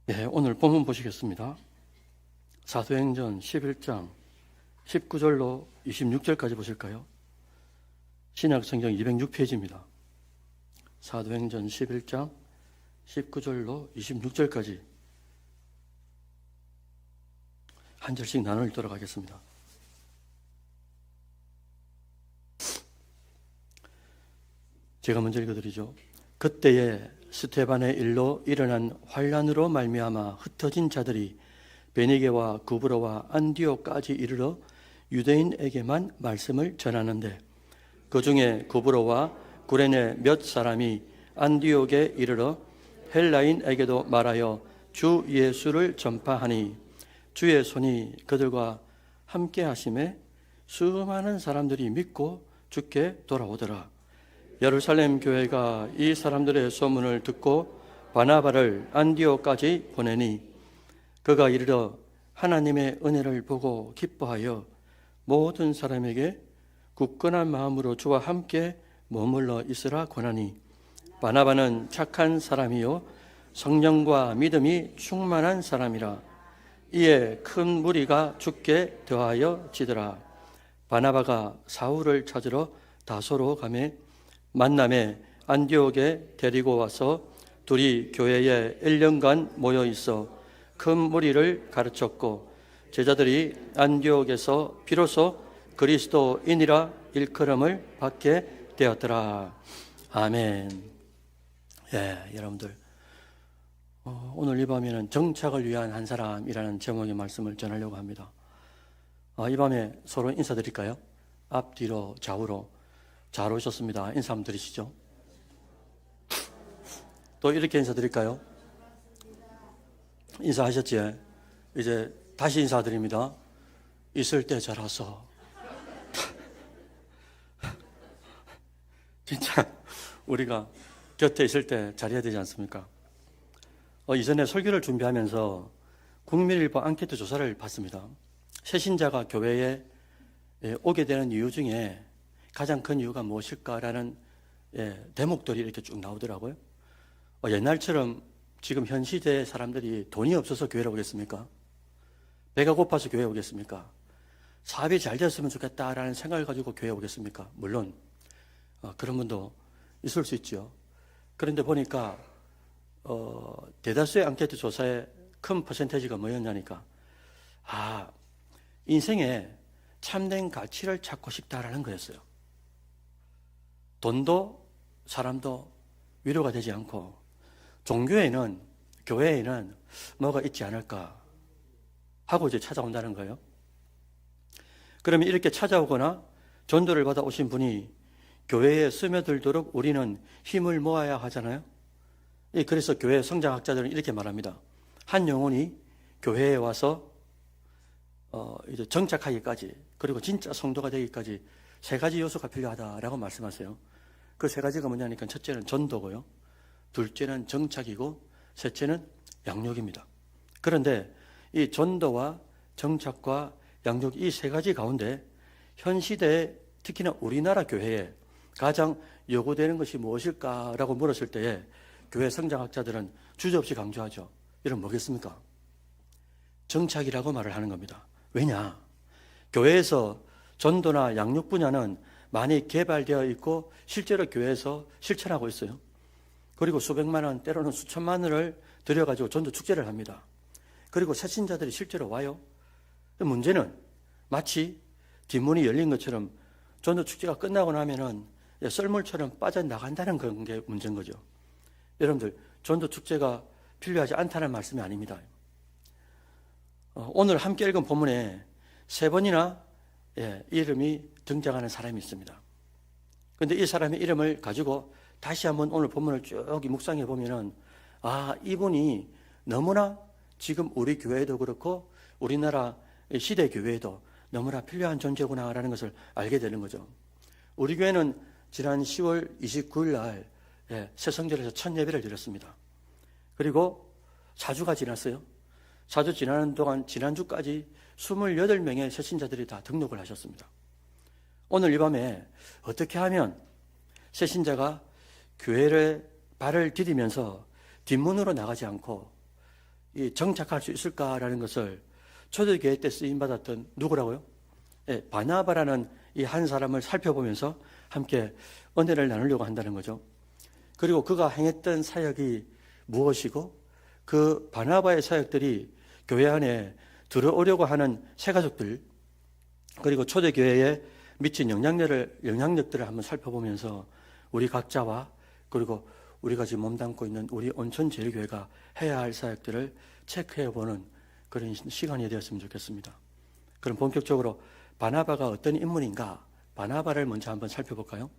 네, 오늘 본문 보시겠습니다. 사도행전 11장 19절로 26절까지 보실까요? 신약성경 206페이지입니다. 사도행전 11장 19절로 26절까지 한 절씩 나눠 읽도록 하겠습니다. 제가 먼저 읽어드리죠. 그때에 스데반의 일로 일어난 환란으로 말미암아 흩어진 자들이 베니게와 구브로와 안디옥까지 이르러 유대인에게만 말씀을 전하는데 그 중에 구브로와 구레네 몇 사람이 안디옥에 이르러 헬라인에게도 말하여 주 예수를 전파하니 주의 손이 그들과 함께 하심에 수많은 사람들이 믿고 주께 돌아오더라. 예루살렘 교회가 이 사람들의 소문을 듣고 바나바를 안디옥까지 보내니 그가 이르러 하나님의 은혜를 보고 기뻐하여 모든 사람에게 굳건한 마음으로 주와 함께 머물러 있으라 권하니 바나바는 착한 사람이요 성령과 믿음이 충만한 사람이라. 이에 큰 무리가 주께 더하여 지더라. 바나바가 사울을 찾으러 다소로 가매 만남에 안디옥에 데리고 와서 둘이 교회에 1년간 모여 있어 큰 무리를 가르쳤고 제자들이 안디옥에서 비로소 그리스도인이라 일컬음을 받게 되었더라. 아멘. 예, 여러분들 오늘 이 밤에는 정착을 위한 한 사람이라는 제목의 말씀을 전하려고 합니다. 이 밤에 서로 인사드릴까요? 앞뒤로 좌우로. 잘 오셨습니다. 인사 한번 드리시죠. 또 이렇게 인사드릴까요? 인사하셨지? 이제 다시 인사드립니다. 있을 때 잘 와서. 진짜 우리가 곁에 있을 때 잘해야 되지 않습니까? 이전에 설교를 준비하면서 국민일보 앙케이트 조사를 봤습니다. 새신자가 교회에 오게 되는 이유 중에 가장 큰 이유가 무엇일까라는 대목들이 이렇게 쭉 나오더라고요. 옛날처럼 지금 현 시대의 사람들이 돈이 없어서 교회를 오겠습니까? 배가 고파서 교회에 오겠습니까? 사업이 잘 됐으면 좋겠다라는 생각을 가지고 교회에 오겠습니까? 물론 그런 분도 있을 수 있죠. 그런데 보니까 대다수의 앙케이트 조사의 큰 퍼센테이지가 뭐였냐니까 인생에 참된 가치를 찾고 싶다라는 거였어요. 돈도 사람도 위로가 되지 않고 종교에는 교회에는 뭐가 있지 않을까 하고 이제 찾아온다는 거예요. 그러면 이렇게 찾아오거나 전도를 받아 오신 분이 교회에 스며들도록 우리는 힘을 모아야 하잖아요. 그래서 교회 성장학자들은 이렇게 말합니다. 한 영혼이 교회에 와서 이제 정착하기까지 그리고 진짜 성도가 되기까지 세 가지 요소가 필요하다라고 말씀하세요. 그 세 가지가 뭐냐니까 첫째는 전도고요. 둘째는 정착이고 셋째는 양육입니다. 그런데 이 전도와 정착과 양육 이 세 가지 가운데 현 시대에 특히나 우리나라 교회에 가장 요구되는 것이 무엇일까라고 물었을 때에 교회 성장학자들은 주저없이 강조하죠. 이런 뭐겠습니까? 정착이라고 말을 하는 겁니다. 왜냐? 교회에서 전도나 양육 분야는 많이 개발되어 있고 실제로 교회에서 실천하고 있어요. 그리고 수백만 원 때로는 수천만 원을 들여가지고 전도 축제를 합니다. 그리고 새신자들이 실제로 와요. 문제는 마치 뒷문이 열린 것처럼 전도 축제가 끝나고 나면은 썰물처럼 빠져나간다는 그런 게 문제인 거죠. 여러분들 전도 축제가 필요하지 않다는 말씀이 아닙니다. 오늘 함께 읽은 본문에 3번이나 이름이 등장하는 사람이 있습니다. 그런데 이 사람의 이름을 가지고 다시 한번 오늘 본문을 쭉 묵상해 보면은 이분이 너무나 지금 우리 교회도 그렇고 우리나라 시대 교회에도 너무나 필요한 존재구나라는 것을 알게 되는 거죠. 우리 교회는 지난 10월 29일 날 새성절에서 첫 예배를 드렸습니다. 그리고 4주가 지났어요. 4주 지나는 동안 지난주까지 28명의 새신자들이 다 등록을 하셨습니다. 오늘 이 밤에 어떻게 하면 새신자가 교회를 발을 디디면서 뒷문으로 나가지 않고 정착할 수 있을까라는 것을 초대교회 때 쓰임받았던 누구라고요? 바나바라는 이 한 사람을 살펴보면서 함께 은혜를 나누려고 한다는 거죠. 그리고 그가 행했던 사역이 무엇이고 그 바나바의 사역들이 교회 안에 들어오려고 하는 새가족들 그리고 초대교회에 미친 영향력들을 한번 살펴보면서 우리 각자와 그리고 우리가 지금 몸담고 있는 우리 온천제일교회가 해야 할 사역들을 체크해보는 그런 시간이 되었으면 좋겠습니다. 그럼 본격적으로 바나바가 어떤 인물인가? 바나바를 먼저 한번 살펴볼까요?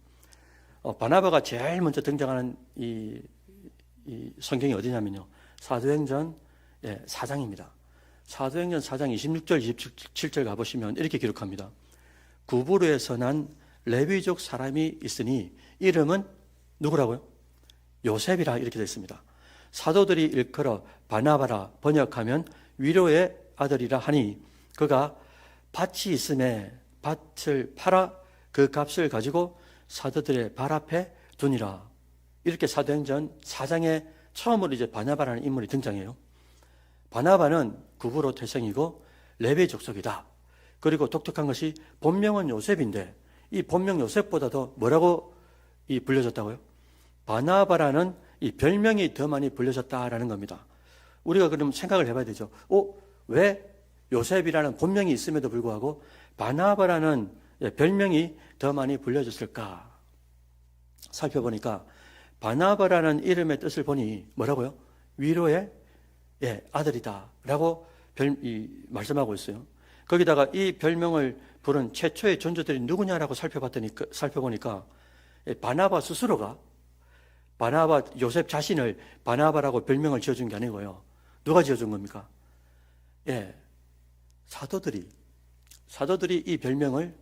바나바가 제일 먼저 등장하는 이 성경이 어디냐면요. 사도행전 4장입니다. 사도행전 4장 26절, 27절 가보시면 이렇게 기록합니다. 구브로에서 난 레위족 사람이 있으니 이름은 누구라고요? 요셉이라 이렇게 되어 있습니다. 사도들이 일컬어 바나바라 번역하면 위로의 아들이라 하니 그가 밭이 있음에 밭을 팔아 그 값을 가지고 사도들의 발 앞에 두니라. 이렇게 사도행전 4장에 처음으로 이제 바나바라는 인물이 등장해요. 바나바는 구브로 태생이고 레위 족속이다. 그리고 독특한 것이 본명은 요셉인데 이 본명 요셉보다도 뭐라고 불려졌다고요? 바나바라는 이 별명이 더 많이 불려졌다라는 겁니다. 우리가 그럼 생각을 해봐야 되죠. 왜 요셉이라는 본명이 있음에도 불구하고 바나바라는 별명이 더 많이 불려졌을까? 살펴보니까 바나바라는 이름의 뜻을 보니 뭐라고요? 위로의 아들이다 라고 말씀하고 있어요. 거기다가 이 별명을 부른 최초의 존재들이 누구냐라고 살펴보니까 바나바 스스로가 바나바 요셉 자신을 바나바라고 별명을 지어준 게 아니고요. 누가 지어준 겁니까? 사도들이 이 별명을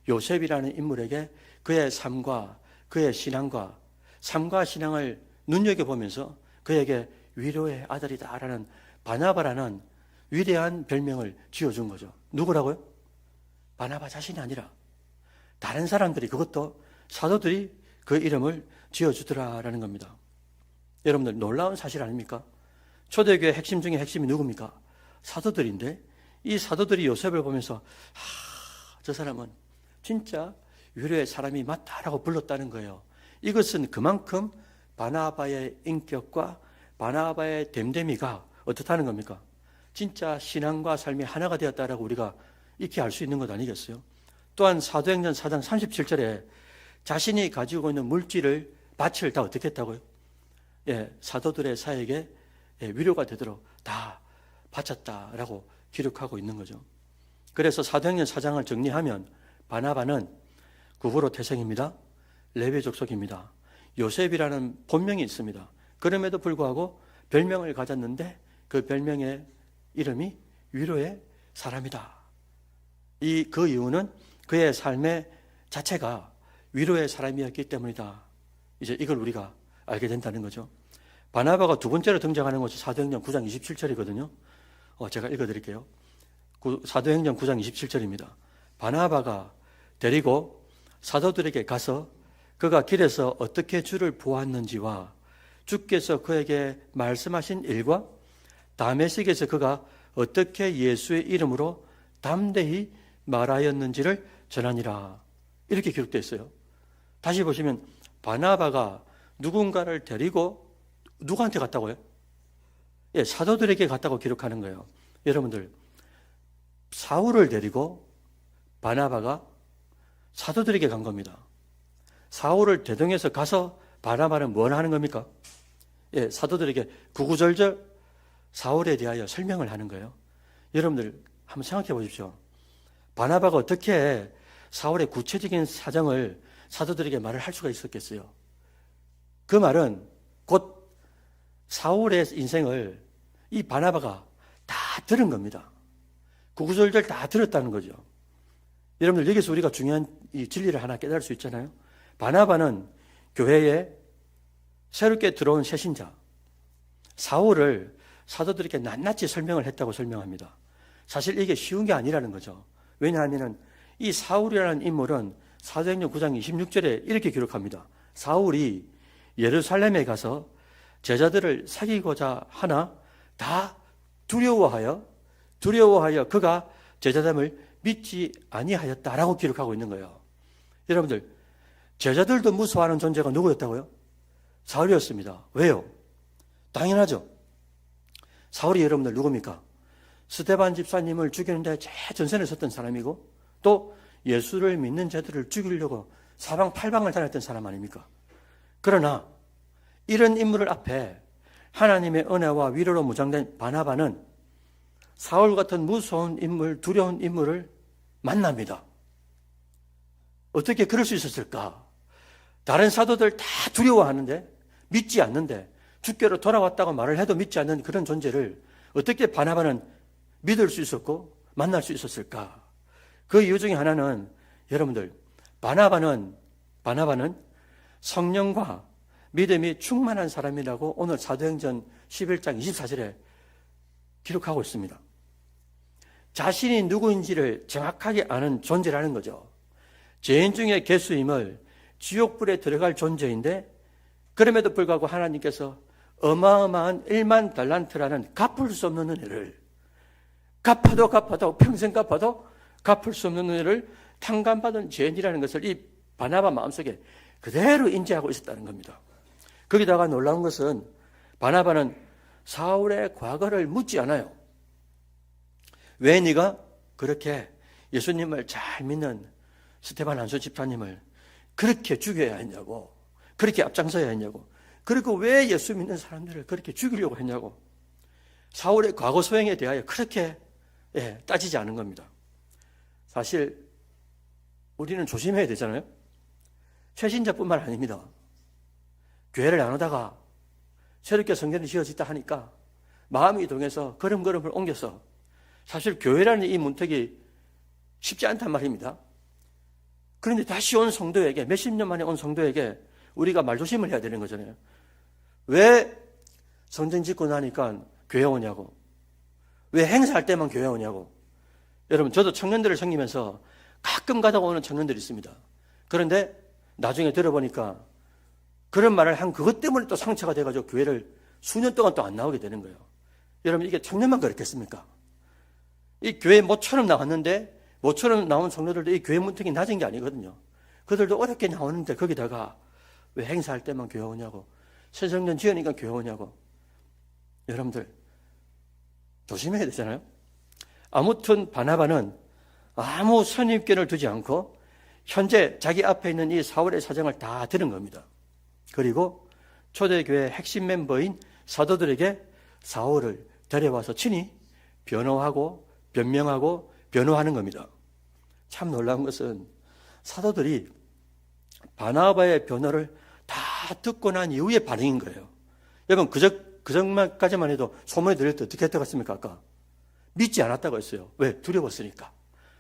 요셉이라는 인물에게 그의 삶과 그의 신앙과 삶과 신앙을 눈여겨보면서 그에게 위로의 아들이다라는 바나바라는 위대한 별명을 지어준 거죠. 누구라고요? 바나바 자신이 아니라 다른 사람들이 그것도 사도들이 그 이름을 지어주더라라는 겁니다. 여러분들 놀라운 사실 아닙니까? 초대교회 핵심 중에 핵심이 누굽니까? 사도들인데 이 사도들이 요셉을 보면서 저 사람은 진짜 위로의 사람이 맞다라고 불렀다는 거예요. 이것은 그만큼 바나바의 인격과 바나바의 됨됨이가 어떻다는 겁니까? 진짜 신앙과 삶이 하나가 되었다라고 우리가 익히 알 수 있는 것 아니겠어요? 또한 사도행전 4장 37절에 자신이 가지고 있는 물질을 밭을 다 어떻게 했다고요? 사도들의 사역에 위로가 되도록 다 바쳤다라고 기록하고 있는 거죠. 그래서 사도행전 4장을 정리하면 바나바는 구브로 태생입니다. 레위 족속입니다. 요셉이라는 본명이 있습니다. 그럼에도 불구하고 별명을 가졌는데 그 별명의 이름이 위로의 사람이다. 그 이유는 그의 삶의 자체가 위로의 사람이었기 때문이다. 이제 이걸 우리가 알게 된다는 거죠. 바나바가 두 번째로 등장하는 것이 사도행전 9장 27절이거든요. 제가 읽어드릴게요. 사도행전 9장 27절입니다. 바나바가 데리고 사도들에게 가서 그가 길에서 어떻게 주를 보았는지와 주께서 그에게 말씀하신 일과 다메섹에서 그가 어떻게 예수의 이름으로 담대히 말하였는지를 전하니라. 이렇게 기록되어 있어요. 다시 보시면 바나바가 누군가를 데리고 누구한테 갔다고요? 사도들에게 갔다고 기록하는 거예요. 여러분들 사울을 데리고 바나바가 사도들에게 간 겁니다. 사울을 대동해서 가서 바나바는 뭘 하는 겁니까? 사도들에게 구구절절 사울에 대하여 설명을 하는 거예요. 여러분들 한번 생각해 보십시오. 바나바가 어떻게 사울의 구체적인 사정을 사도들에게 말을 할 수가 있었겠어요? 그 말은 곧 사울의 인생을 이 바나바가 다 들은 겁니다. 구구절절 다 들었다는 거죠. 여러분들 여기서 우리가 중요한 이 진리를 하나 깨달을 수 있잖아요. 바나바는 교회에 새롭게 들어온 새신자 사울을 사도들에게 낱낱이 설명을 했다고 설명합니다. 사실 이게 쉬운 게 아니라는 거죠. 왜냐하면 이 사울이라는 인물은 사도행전 9장 26절에 이렇게 기록합니다. 사울이 예루살렘에 가서 제자들을 사귀고자 하나 다 두려워하여 그가 제자됨을 믿지 아니하였다라고 기록하고 있는 거예요. 여러분들, 제자들도 무서워하는 존재가 누구였다고요? 사울이었습니다. 왜요? 당연하죠. 사울이 여러분들 누굽니까? 스데반 집사님을 죽이는데 최전선에 섰던 사람이고, 또 예수를 믿는 자들을 죽이려고 사방팔방을 다녔던 사람 아닙니까? 그러나 이런 인물을 앞에 하나님의 은혜와 위로로 무장된 바나바는 사울 같은 무서운 인물, 두려운 인물을 만납니다. 어떻게 그럴 수 있었을까? 다른 사도들 다 두려워하는데, 믿지 않는데, 주께로 돌아왔다고 말을 해도 믿지 않는 그런 존재를 어떻게 바나바는 믿을 수 있었고 만날 수 있었을까? 그 이유 중에 하나는 여러분들, 바나바는 성령과 믿음이 충만한 사람이라고 오늘 사도행전 11장 24절에 기록하고 있습니다. 자신이 누구인지를 정확하게 아는 존재라는 거죠. 죄인 중에 개수임을, 지옥불에 들어갈 존재인데, 그럼에도 불구하고 하나님께서 어마어마한 1만 달란트라는 갚을 수 없는 은혜를, 갚아도 평생 갚아도 갚을 수 없는 은혜를 탕감받은 죄인이라는 것을 이 바나바 마음속에 그대로 인지하고 있었다는 겁니다. 거기다가 놀라운 것은 바나바는 사울의 과거를 묻지 않아요. 왜 네가 그렇게 예수님을 잘 믿는 스데반 한수 집사님을 그렇게 죽여야 했냐고, 그렇게 앞장서야 했냐고, 그리고 왜 예수 믿는 사람들을 그렇게 죽이려고 했냐고, 사울의 과거 소행에 대하여 그렇게 따지지 않은 겁니다. 사실 우리는 조심해야 되잖아요. 최신자뿐만 아닙니다. 교회를 나누다가 새롭게 성전이 지어졌다 하니까 마음이 동해서 걸음걸음을 옮겨서, 사실 교회라는 이 문턱이 쉽지 않단 말입니다. 그런데 다시 온 성도에게, 몇십 년 만에 온 성도에게 우리가 말조심을 해야 되는 거잖아요. 왜 성전 짓고 나니까 교회 오냐고, 왜 행사할 때만 교회 오냐고. 여러분, 저도 청년들을 섬기면서 가끔 가다 오는 청년들이 있습니다. 그런데 나중에 들어보니까 그런 말을 한 그것 때문에 또 상처가 돼가지고 교회를 수년 동안 또 안 나오게 되는 거예요. 여러분, 이게 청년만 그렇겠습니까? 이 교회 모처럼 나왔는데, 모처럼 나온 성도들도 이 교회 문턱이 낮은 게 아니거든요. 그들도 어렵게 나오는데 거기다가 왜 행사할 때만 교회 오냐고, 새 성전 지으니까 교회 오냐고. 여러분들 조심해야 되잖아요. 아무튼 바나바는 아무 선입견을 두지 않고 현재 자기 앞에 있는 이 사울의 사정을 다 들은 겁니다. 그리고 초대교회 핵심 멤버인 사도들에게 사울을 데려와서 친히 변호하고 변명하고 변호하는 겁니다. 참 놀라운 것은 사도들이 바나바의 변호를 다 듣고 난 이후의 반응인 거예요. 여러분, 그전까지만 해도 소문이 들릴 때 어떻게 했다갔습니까? 아까 믿지 않았다고 했어요. 왜? 두려웠으니까.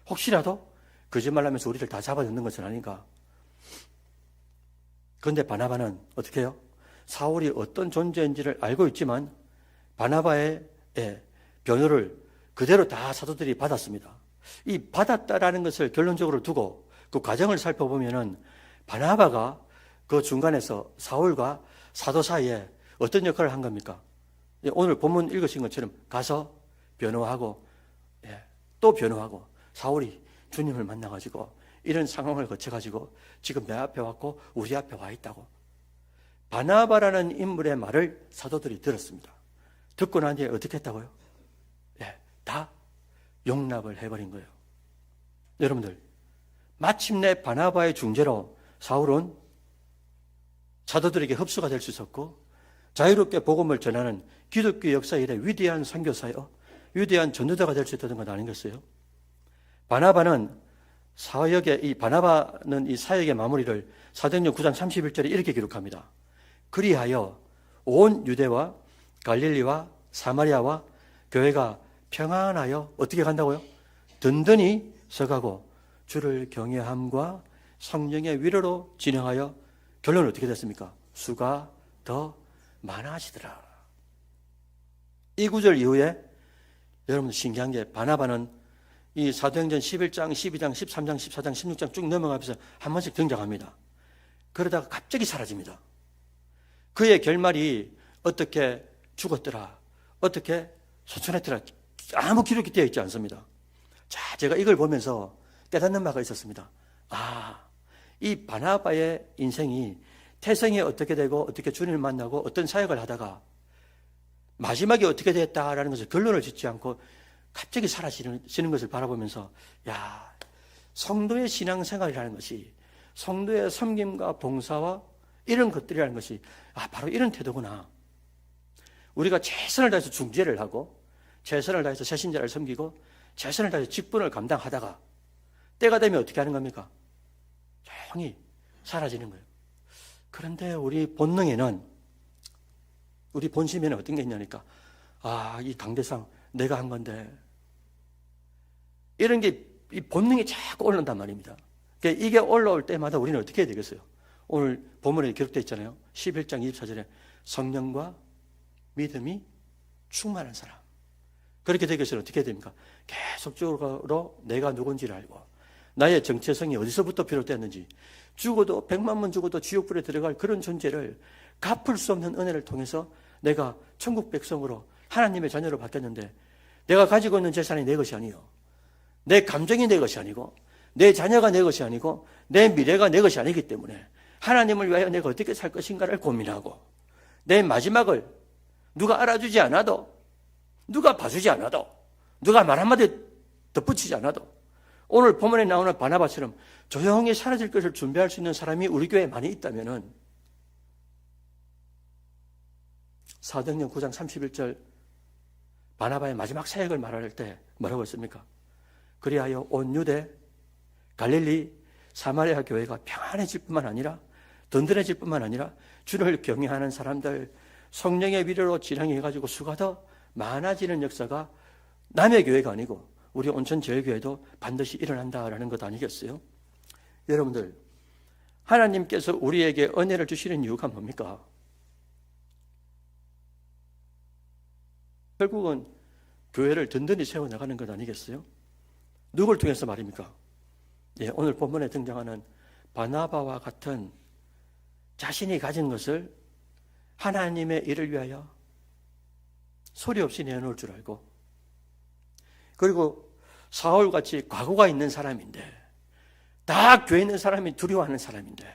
혹시라도 거짓말하면서 우리를 다 잡아넣는 것은 아닌가. 그런데 바나바는 어떻게 해요? 사울이 어떤 존재인지를 알고 있지만 바나바의 변호를 그대로 다 사도들이 받았습니다. 이 받았다라는 것을 결론적으로 두고 그 과정을 살펴보면은 바나바가 그 중간에서 사울과 사도 사이에 어떤 역할을 한 겁니까? 오늘 본문 읽으신 것처럼 가서 변호하고, 또 변호하고, 사울이 주님을 만나가지고 이런 상황을 거쳐가지고 지금 내 앞에 왔고 우리 앞에 와 있다고. 바나바라는 인물의 말을 사도들이 들었습니다. 듣고 난 뒤에 어떻게 했다고요? 다 용납을 해버린 거예요. 여러분들, 마침내 바나바의 중재로 사울은 사도들에게 흡수가 될 수 있었고 자유롭게 복음을 전하는 기독교 역사 이래 위대한 선교사요, 위대한 전도자가 될 수 있다는 건 아니겠어요? 바나바는 이 사역의 마무리를 사도행전 9장 31절에 이렇게 기록합니다. 그리하여 온 유대와 갈릴리와 사마리아와 교회가 평안하여 어떻게 간다고요? 든든히 서가고 주를 경외함과 성령의 위로로 진행하여 결론은 어떻게 됐습니까? 수가 더 많아지더라. 이 구절 이후에 여러분 신기한 게 바나바는 이 사도행전 11장, 12장, 13장, 14장, 16장 쭉 넘어가면서 한 번씩 등장합니다. 그러다가 갑자기 사라집니다. 그의 결말이 어떻게 죽었더라, 어떻게 소천했더라. 아무 기록이 되어 있지 않습니다. 자, 제가 이걸 보면서 깨닫는 바가 있었습니다. 이 바나바의 인생이 태생이 어떻게 되고 어떻게 주님을 만나고 어떤 사역을 하다가 마지막에 어떻게 됐다라는 것을 결론을 짓지 않고 갑자기 사라지는 것을 바라보면서 성도의 신앙생활이라는 것이 성도의 섬김과 봉사와 이런 것들이라는 것이 바로 이런 태도구나. 우리가 최선을 다해서 중재를 하고 최선을 다해서 새신자를 섬기고 최선을 다해서 직분을 감당하다가 때가 되면 어떻게 하는 겁니까? 조용히 사라지는 거예요. 그런데 우리 본능에는, 우리 본심에는 어떤 게 있냐니까, 이 강대상 내가 한 건데, 이런 게 이 본능이 자꾸 올라온단 말입니다. 그러니까 이게 올라올 때마다 우리는 어떻게 해야 되겠어요? 오늘 본문에 기록되어 있잖아요. 11장 24절에 성령과 믿음이 충만한 사람. 그렇게 되기 위해서는 어떻게 해야 됩니까? 계속적으로 내가 누군지를 알고 나의 정체성이 어디서부터 비롯됐는지, 죽어도 100만 번 죽어도 지옥불에 들어갈 그런 존재를 갚을 수 없는 은혜를 통해서 내가 천국 백성으로 하나님의 자녀로 바뀌었는데, 내가 가지고 있는 재산이 내 것이 아니요, 내 감정이 내 것이 아니고 내 자녀가 내 것이 아니고 내 미래가 내 것이 아니기 때문에 하나님을 위하여 내가 어떻게 살 것인가를 고민하고, 내 마지막을 누가 알아주지 않아도, 누가 봐주지 않아도, 누가 말 한마디 덧붙이지 않아도 오늘 본문에 나오는 바나바처럼 조용히 사라질 것을 준비할 수 있는 사람이 우리 교회에 많이 있다면은, 사도행전 9장 31절 바나바의 마지막 사역을 말할 때 뭐라고 했습니까? 그리하여 온 유대, 갈릴리, 사마리아 교회가 평안해질 뿐만 아니라, 든든해질 뿐만 아니라 주를 경외하는 사람들, 성령의 위로로 진행해가지고 수가 더 많아지는 역사가 남의 교회가 아니고 우리 온천제일교회도 반드시 일어난다라는 것 아니겠어요? 여러분들, 하나님께서 우리에게 은혜를 주시는 이유가 뭡니까? 결국은 교회를 든든히 세워나가는 것 아니겠어요? 누굴 통해서 말입니까? 오늘 본문에 등장하는 바나바와 같은 자신이 가진 것을 하나님의 일을 위하여 소리 없이 내놓을 줄 알고, 그리고 사울같이 과거가 있는 사람인데, 다 교회에 있는 사람이 두려워하는 사람인데,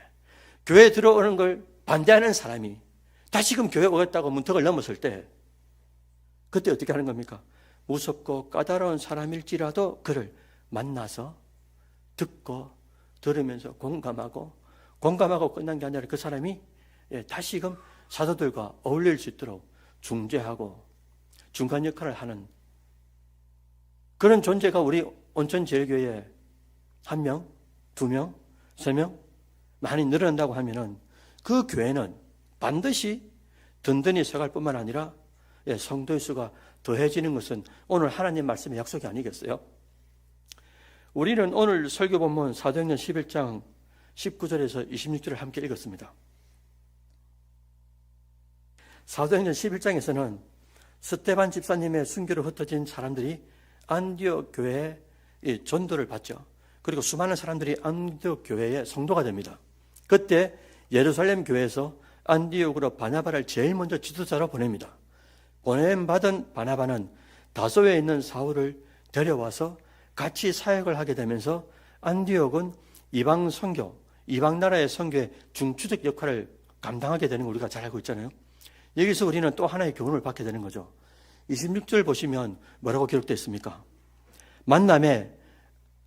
교회에 들어오는 걸 반대하는 사람이 다시금 교회에 오겠다고 문턱을 넘었을 때 그때 어떻게 하는 겁니까? 무섭고 까다로운 사람일지라도 그를 만나서 듣고 들으면서 공감하고 끝난 게 아니라 그 사람이 다시금 사도들과 어울릴 수 있도록 중재하고 중간 역할을 하는 그런 존재가 우리 온천제일교회에 1명, 2명, 3명 많이 늘어난다고 하면은 그 교회는 반드시 든든히 서갈 뿐만 아니라 성도의 수가 더해지는 것은 오늘 하나님 말씀의 약속이 아니겠어요? 우리는 오늘 설교 본문 사도행전 11장 19절에서 26절을 함께 읽었습니다. 사도행전 11장에서는 스데반 집사님의 순교로 흩어진 사람들이 안디옥 교회에 전도를 받죠. 그리고 수많은 사람들이 안디옥 교회의 성도가 됩니다. 그때 예루살렘 교회에서 안디옥으로 바나바를 제일 먼저 지도자로 보냅니다. 보냄받은 바나바는 다소에 있는 사울을 데려와서 같이 사역을 하게 되면서 안디옥은 이방 선교, 이방 나라의 선교의 중추적 역할을 감당하게 되는 걸 우리가 잘 알고 있잖아요. 여기서 우리는 또 하나의 교훈을 받게 되는 거죠. 26절 보시면 뭐라고 기록되어 있습니까? 만남에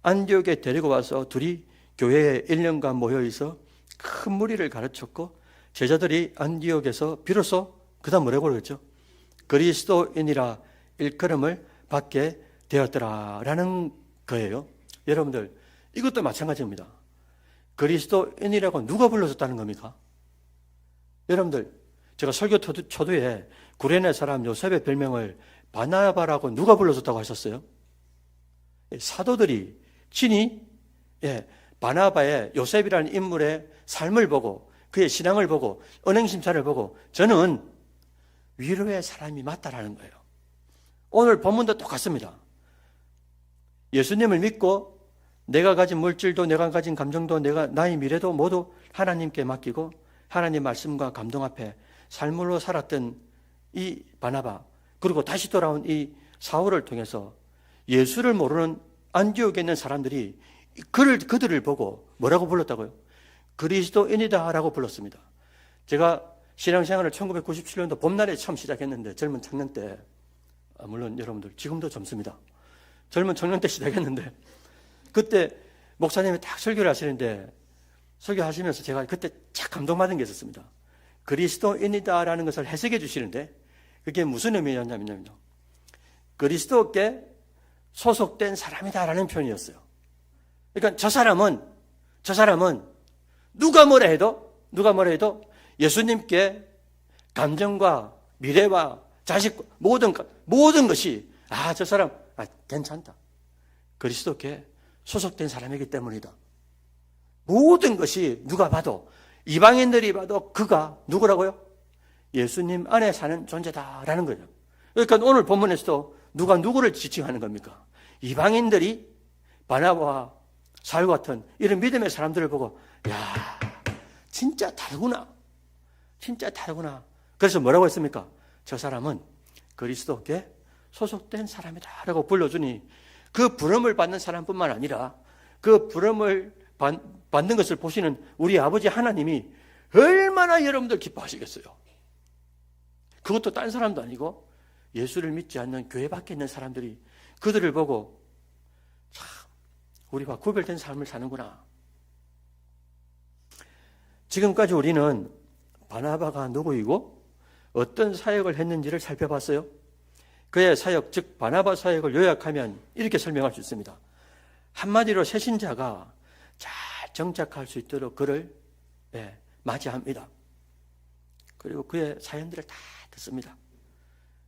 안디옥에 데리고 와서 둘이 교회에 1년간 모여있어 큰 무리를 가르쳤고, 제자들이 안디옥에서 비로소 그 다음 뭐라고 그랬죠? 그리스도인이라 일컬음을 받게 되었더라 라는 거예요. 여러분들, 이것도 마찬가지입니다. 그리스도인이라고 누가 불러줬다는 겁니까? 여러분들, 제가 설교 초두에 구레네 사람 요셉의 별명을 바나바라고 누가 불러줬다고 하셨어요? 사도들이 친히 바나바의 요셉이라는 인물의 삶을 보고 그의 신앙을 보고 언행심사를 보고 저는 위로의 사람이 맞다라는 거예요. 오늘 본문도 똑같습니다. 예수님을 믿고 내가 가진 물질도 내가 가진 감정도 나의 미래도 모두 하나님께 맡기고 하나님 말씀과 감동 앞에 삶으로 살았던 이 바나바, 그리고 다시 돌아온 이 사울을 통해서 예수를 모르는 안디옥에 있는 사람들이 그들을 보고 뭐라고 불렀다고요? 그리스도인이다라고 불렀습니다. 제가 신앙생활을 1997년도 봄날에 처음 시작했는데, 젊은 청년 때, 물론 여러분들 지금도 젊습니다. 젊은 청년 때 시작했는데, 그때 목사님이 딱 설교를 하시는데, 설교하시면서 제가 그때 참 감동받은 게 있었습니다. 그리스도인이다라는 것을 해석해 주시는데, 그게 무슨 의미였냐면요, 그리스도께 소속된 사람이다라는 표현이었어요. 그러니까 저 사람은 누가 뭐라 해도 예수님께 감정과 미래와 자식 모든 것이 저 사람 괜찮다. 그리스도께 소속된 사람이기 때문이다. 모든 것이 누가 봐도, 이방인들이 봐도 그가 누구라고요? 예수님 안에 사는 존재다라는 거죠. 그러니까 오늘 본문에서도 누가 누구를 지칭하는 겁니까? 이방인들이 바나바와 사울 같은 이런 믿음의 사람들을 보고 진짜 다르구나. 그래서 뭐라고 했습니까? 저 사람은 그리스도께 소속된 사람이다 라고 불러주니, 그 부름을 받는 사람뿐만 아니라 그 부름을 받는 것을 보시는 우리 아버지 하나님이 얼마나 여러분들 기뻐하시겠어요. 그것도 딴 사람도 아니고 예수를 믿지 않는 교회 밖에 있는 사람들이 그들을 보고 참 우리가 구별된 삶을 사는구나. 지금까지 우리는 바나바가 누구이고 어떤 사역을 했는지를 살펴봤어요. 그의 사역, 즉 바나바 사역을 요약하면 이렇게 설명할 수 있습니다. 한마디로 새신자가 잘 정착할 수 있도록 그를 맞이합니다. 그리고 그의 사연들을 다 듣습니다.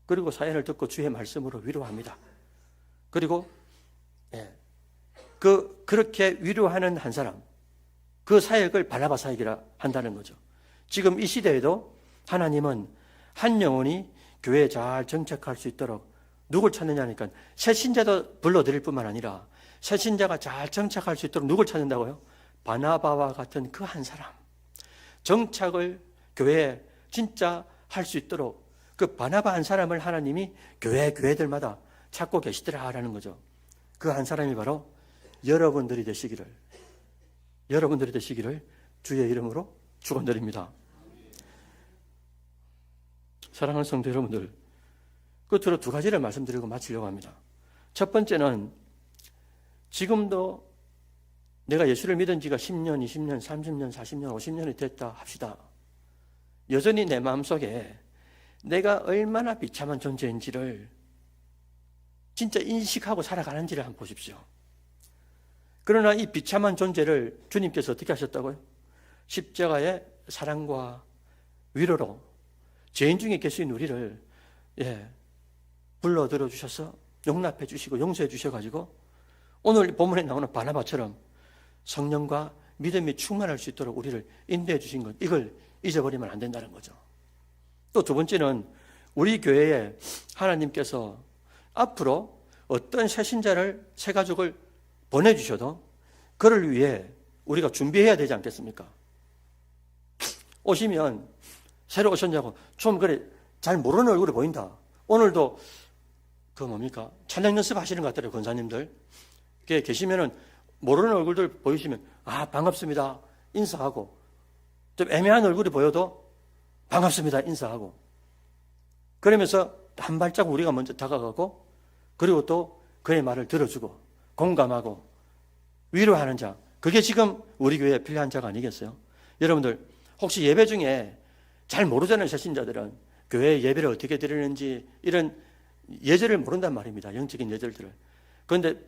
그리고 사연을 듣고 주의 말씀으로 위로합니다. 그리고 그렇게 위로하는 한 사람, 그 사역을 바나바 사역이라 한다는 거죠. 지금 이 시대에도 하나님은 한 영혼이 교회에 잘 정착할 수 있도록 누굴 찾느냐니까, 새신자도 불러드릴 뿐만 아니라 새신자가 잘 정착할 수 있도록 누굴 찾는다고요? 바나바와 같은 그 한 사람, 정착을 교회에 진짜 할 수 있도록 그 바나바 한 사람을 하나님이 교회들마다 찾고 계시더라라는 거죠. 그 한 사람이 바로 여러분들이 되시기를 주의 이름으로 축원드립니다. 사랑하는 성도 여러분들, 끝으로 두 가지를 말씀드리고 마치려고 합니다. 첫 번째는, 지금도 내가 예수를 믿은 지가 10년, 20년, 30년, 40년, 50년이 됐다 합시다. 여전히 내 마음속에 내가 얼마나 비참한 존재인지를 진짜 인식하고 살아가는지를 한번 보십시오. 그러나 이 비참한 존재를 주님께서 어떻게 하셨다고요? 십자가의 사랑과 위로로 죄인 중에 계신 우리를 불러들어 주셔서 용납해 주시고 용서해 주셔가지고 오늘 본문에 나오는 바나바처럼 성령과 믿음이 충만할 수 있도록 우리를 인도해 주신 것, 이걸 잊어버리면 안 된다는 거죠. 또 두 번째는, 우리 교회에 하나님께서 앞으로 어떤 새신자를, 새가족을 보내주셔도 그를 위해 우리가 준비해야 되지 않겠습니까? 오시면 새로 오셨냐고 좀 잘 모르는 얼굴이 보인다. 오늘도 찬양 연습 하시는 것 같더라고요, 권사님들. 계시면은 모르는 얼굴들 보이시면 반갑습니다 인사하고, 좀 애매한 얼굴이 보여도 반갑습니다 인사하고, 그러면서 한 발자국 우리가 먼저 다가가고, 그리고 또 그의 말을 들어주고 공감하고 위로하는 자, 그게 지금 우리 교회에 필요한 자가 아니겠어요? 여러분들 혹시 예배 중에 잘 모르잖아요. 새신자들은 교회 예배를 어떻게 드리는지 이런 예절을 모른단 말입니다. 영적인 예절들을. 그런데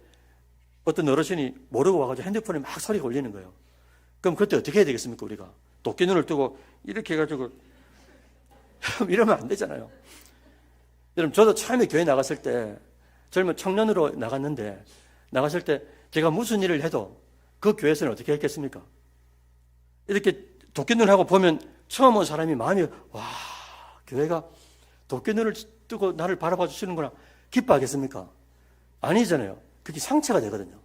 어떤 어르신이 모르고 와가지고 핸드폰에 막 소리가 울리는 거예요. 그럼 그때 어떻게 해야 되겠습니까? 우리가 도끼 눈을 뜨고 이렇게 해가지고 이러면 안 되잖아요. 여러분, 저도 처음에 교회 나갔을 때 젊은 청년으로 나갔는데, 나갔을 때 제가 무슨 일을 해도 그 교회에서는 어떻게 했겠습니까? 이렇게 도끼눈을 하고 보면 처음 온 사람이 마음이 교회가 도끼눈을 뜨고 나를 바라봐 주시는구나 기뻐하겠습니까? 아니잖아요. 그게 상처가 되거든요.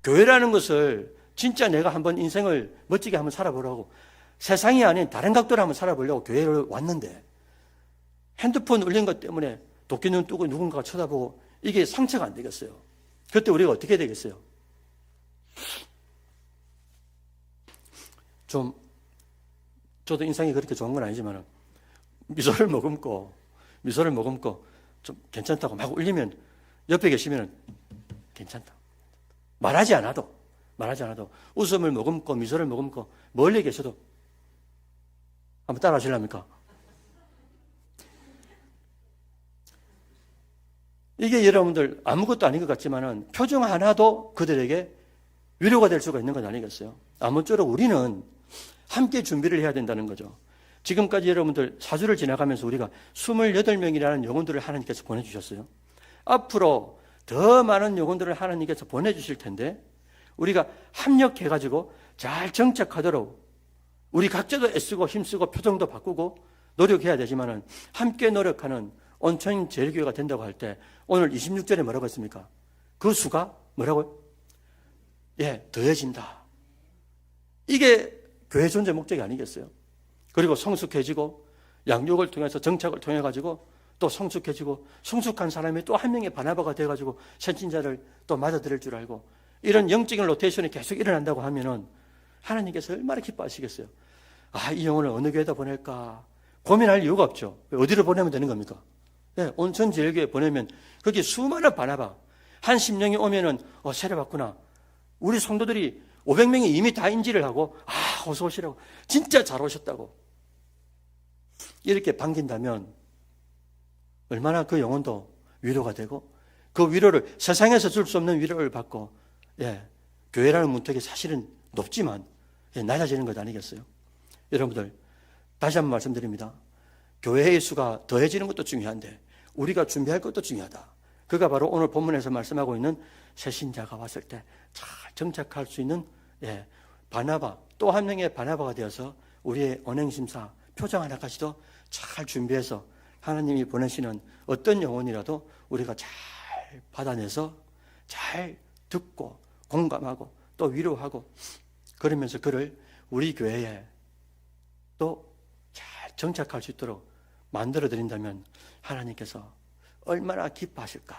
교회라는 것을 진짜 내가 한번 인생을 멋지게 한번 살아보려고, 세상이 아닌 다른 각도로 한번 살아보려고 교회를 왔는데 핸드폰 울린 것 때문에 도끼 눈 뜨고 누군가가 쳐다보고 이게 상처가 안 되겠어요. 그때 우리가 어떻게 되겠어요? 저도 인상이 그렇게 좋은 건 아니지만 미소를 머금고 좀 괜찮다고 막 울리면 옆에 계시면 괜찮다. 말하지 않아도 웃음을 머금고 미소를 머금고 멀리 계셔도 한번 따라 하실랍니까? 이게 여러분들 아무것도 아닌 것 같지만 표정 하나도 그들에게 위로가 될 수가 있는 건 아니겠어요? 아무쪼록 우리는 함께 준비를 해야 된다는 거죠. 지금까지 여러분들 4주를 지나가면서 우리가 28명이라는 영혼들을 하나님께서 보내주셨어요. 앞으로 더 많은 영혼들을 하나님께서 보내주실 텐데 우리가 합력해가지고 잘 정착하도록 우리 각자도 애쓰고 힘쓰고 표정도 바꾸고 노력해야 되지만 함께 노력하는 온천 제일교회가 된다고 할 때 오늘 26절에 뭐라고 했습니까? 그 수가 뭐라고요? 더해진다. 이게 교회 존재 목적이 아니겠어요? 그리고 성숙해지고 양육을 통해서 정착을 통해 가지고 또 성숙해지고 성숙한 사람이 또 한 명의 바나바가 돼 가지고 신진자를 또 맞아들일 줄 알고 이런 영적인 로테이션이 계속 일어난다고 하면은 하나님께서 얼마나 기뻐하시겠어요? 이 영혼을 어느 교회에다 보낼까 고민할 이유가 없죠. 어디로 보내면 되는 겁니까? 온천 제일교회 보내면 거기 수많은 바나바 한 10명이 오면은 세례 받구나. 우리 성도들이 500명이 이미 다 인지를 하고 어서 오시라고 진짜 잘 오셨다고 이렇게 반긴다면 얼마나 그 영혼도 위로가 되고 그 위로를 세상에서 줄 수 없는 위로를 받고 교회라는 문턱이 사실은 높지만 낮아지는 것 아니겠어요? 여러분들 다시 한번 말씀드립니다. 교회의 수가 더해지는 것도 중요한데 우리가 준비할 것도 중요하다. 그가 바로 오늘 본문에서 말씀하고 있는 새신자가 왔을 때 잘 정착할 수 있는 바나바 또 한 명의 바나바가 되어서 우리의 언행심사 표정 하나까지도 잘 준비해서 하나님이 보내시는 어떤 영혼이라도 우리가 잘 받아내서 잘 듣고 공감하고 또 위로하고 그러면서 그를 우리 교회에 또 잘 정착할 수 있도록 만들어 드린다면 하나님께서 얼마나 기뻐하실까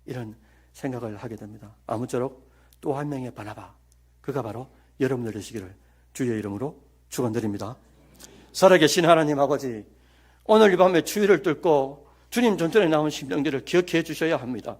이런 생각을 하게 됩니다. 아무쪼록 또 한 명의 바나바 그가 바로 여러분들 되시기를 주의 이름으로 축원드립니다. 살아계신 하나님 아버지 오늘 이 밤에 추위를 뚫고 주님 전전에 나온 심령들을 기억해 주셔야 합니다.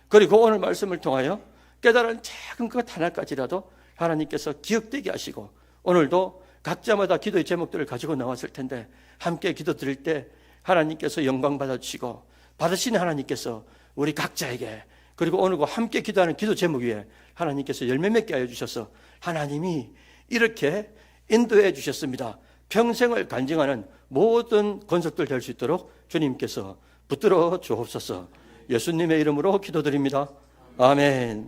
그리고 오늘 말씀을 통하여 깨달은 작은 것 하나까지라도 하나님께서 기억되게 하시고 오늘도 각자마다 기도의 제목들을 가지고 나왔을 텐데 함께 기도 드릴 때 하나님께서 영광 받아주시고 받으시는 하나님께서 우리 각자에게 그리고 오늘과 함께 기도하는 기도 제목 위에 하나님께서 열매 맺게 하여 주셔서 하나님이 이렇게 인도해 주셨습니다. 평생을 간증하는 모든 권속들 될 수 있도록 주님께서 붙들어 주옵소서. 예수님의 이름으로 기도드립니다. 아멘.